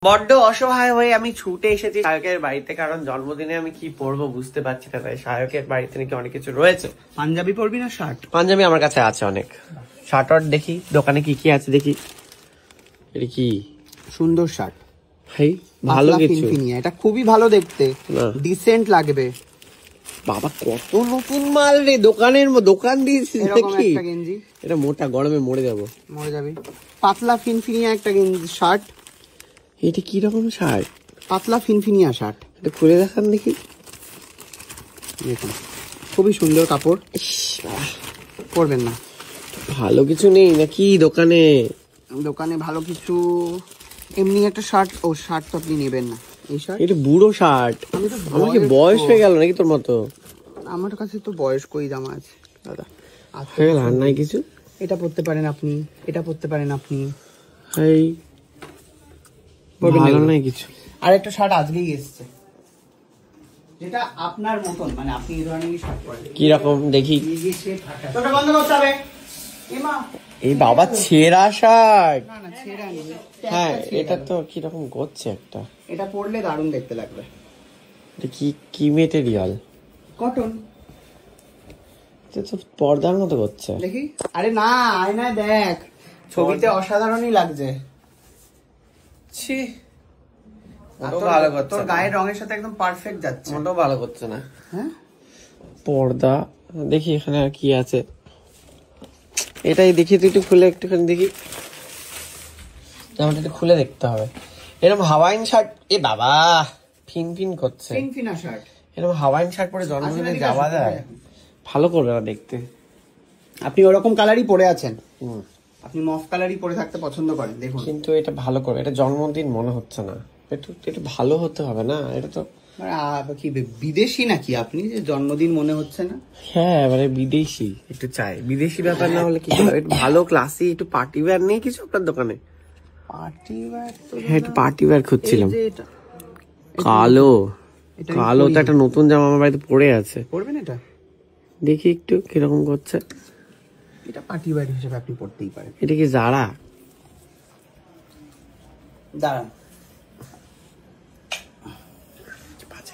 বড্ড অসহায় হয়ে আমি ছুটে এসেছি সায়কের বাড়িতে, কারণ জন্মদিনে আমি কি পরবো বুঝতে পারছি না। তাই সায়কের বাড়িতে নাকি অনেক কিছু রয়েছে। পাঞ্জাবি পরবি না শার্ট? পাঞ্জাবি আমার কাছে আছে অনেক। শার্ট আউট দেখি দোকানে কি কি আছে দেখি। এটা কি সুন্দর শার্ট ভাই, ভালো কিছু। এটা খুবই ভালো দেখতে, ডিসেন্ট লাগবে। বাবা কত নতুন মাল রে, দোকান দিয়েছিস দেখি। এটা মোটা, গরমে মরে যাবে। পাতলা ফিনফিনিয়া একটা গেঞ্জি শার্ট। এটা কি রকম শার্ট? পাতলা ফিনফিনিয়া শার্ট। এটা খুলে দেখান দেখি। দেখুন খুবই সুন্দর কাপড়। পরবেন না? ভালো কিছু নেই নাকি দোকানে? দোকানে ভালো কিছু এমনি একটা শার্ট। ও শার্ট তো আপনি নেবেন না। এই শার্ট এটা বুড়ো শার্ট। আমাকে বয়স হয়ে গেল নাকি তোর মতো? আমার কাছে তো বয়স কই জামা আছে দাদা। হয়ে গেল আর নাই কিছু। এটা পরতে পারেন আপনি, এটা পরতে পারেন আপনি। এই ভালো নাই কিছু। আর একটা শার্ট আজকেই এসেছে, যেটা আপনার মতন, মানে আপনি এই ধরনেরই শার্ট পরেন। কি রকম দেখি? তোটা বন্ধ করতে হবে। এই বাবা ছেঁড়া শার্ট। না না ছেঁড়া নেই। হ্যাঁ এটা তো কি রকম করছে একটা। এটা পরলে দারুণ দেখতে লাগবে। এটা কি মেটেরিয়াল? কটন। এটা তো পর্দার মতো করছে। দেখি। আরে না আয়নায় দেখ, ছবিতে অসাধারণই লাগছে। ছি, তোর গায়ের রঙের সাথে একদম পারফেক্ট যাচ্ছে। মোটেও ভালো করছে না। হ্যাঁ পর্দা দেখি এখানে আর কি আছে। এটাই দেখি, তুই একটু খুলে একটুখানি দেখি। জামাটা একটু খুলে দেখতে হবে। এরকম হাওয়াইন শার্ট, এ বাবা ফিন করছে। ফিনফিনা শার্ট। এরকম হাওয়াইন শার্ট পরে জন্মদিনে যাওয়া যায়? ভালো করবে না দেখতে। আপনি ওরকম কালারই পরে আছেন। আপনি মফ কালারই পরে থাকতে পছন্দ করেন, দেখুন। কিন্তু এটা ভালো করবে, এটা জন্মদিন মনে হচ্ছে না। এটা ভালো হতে হবে না? এটা তো কি বিদেশি নাকি আপনি যে জন্মদিন মনে হচ্ছে না? হ্যাঁ মানে বিদেশি একটু চাই। বিদেশি ব্যাপার না হলে কি হবে? একটু ভালো ক্লাসি একটু পার্টি ওয়্যার নেই কিছু আপনার দোকানে? Party wear? হ্যাঁ একটু পার্টি ওয়্যার খুঁজছিলাম। কালো তো একটা নতুন জামা আমার বাড়িতে পড়ে আছে। পরবেন এটা? দেখি একটু কিরকম করছে। এটা পার্টি ওয়্যার হিসেবে আপনি পরতেই পারেন। এটা কি জারা? দাঁড়ান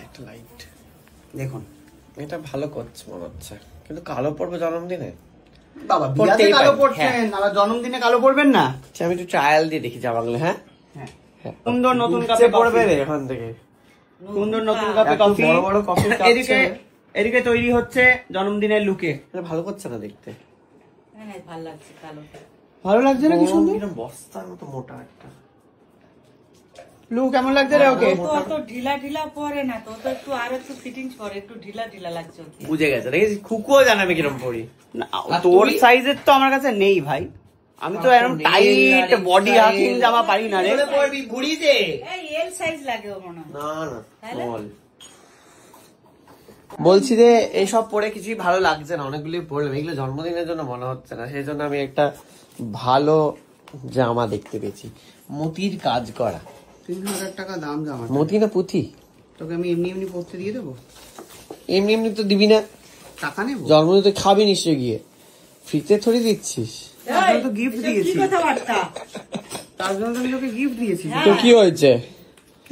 একটা লাইট দেখুন, এটা ভালো করছে মনে হচ্ছে, কিন্তু কালো পরবো জন্মদিনে? বাবা বিয়াতে কালো পরছেন, আবার জন্মদিনে কালো পরবেন না? আমি একটু ট্রায়াল দিয়ে দেখি জামাগুলো। হ্যাঁ সুন্দর নতুন কাপে পড়বে রে এখান থেকে। সুন্দর নতুন কাপে কফি, বড় বড় কফি। এদিকে তৈরি হচ্ছে জন্মদিনের লুকে। ভালো করছে না দেখতে? হ্যাঁ ভালো লাগছে কালো। ভালো লাগছে না? কি সুন্দর বস্তার মতো মোটা একটা লুক। কেমন লাগছে রে ওকে? তো ঢিলা পরে না তো, একটু আর একটু ফিটিংস করে, একটু ঢিলা লাগছে। বুঝে গেছে, দেখেছি খুকুও জানাবে কিরকম পড়ি। তোর সাইজের তো আমার কাছে নেই ভাই। আমি তো এরকম টাইট বডি হাকিং জামা পারি না রে। পরবি ঘুরিতে এই এল সাইজ লাগে মনে হয়। না স্মল। বলছি যে এইসব পরে কিছুই ভালো লাগছে না, অনেকগুলি পরলাম, এগুলো জন্মদিনের জন্য মনে হচ্ছে না। সেই জন্য আমি একটা ভালো জামা দেখতে পেয়েছি, মতির কাজ করা। 3000 টাকা দাম জামা। মতি না পুঁথি? তোকে আমি এমনি পরতে দিয়ে দেবো? এমনি তো দিবি না, টাকা নেব। জন্মদিন তো খাবি নিশ্চয়ই গিয়ে, ফ্রিতে থরি দিচ্ছিস। তো গিফট দিয়েছি, তার জন্য আমি তোকে গিফট দিয়েছি। তো কি হয়েছে?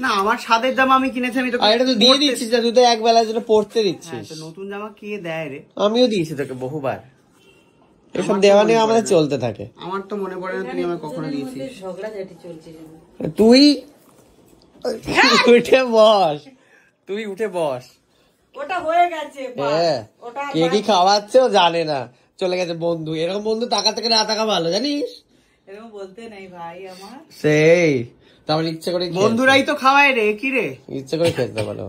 না আমার স্বাদের জামা আমি কিনেছি, আমি তোকে এটা তো দিয়ে দিচ্ছিস, তুই তো এক বেলার জন্য পড়তে দিচ্ছিস। নতুন জামা কে দেয় রে? আমিও দিয়েছি তোকে বহুবার। এসব দেওয়া নিয়ে আমাদের চলতে থাকে। আমার তো মনে পড়ে না তুই আমার কখনো দিয়েছিস। ঝগড়াঝাটি চলছে। তুই উঠে বস। ওটা হয়ে গেছে। কে কি খাওয়াচ্ছে ও জানে না, চলে গেছে বন্ধু। এরকম বন্ধু টাকা থেকে না টাকা ভালো, জানিস? এরকম বলতে নাই ভাই আমার। সেই তারপর ইচ্ছে করে বন্ধুরাই তো খাওয়ায় রে, কি রে ইচ্ছে করে খেতে পারো।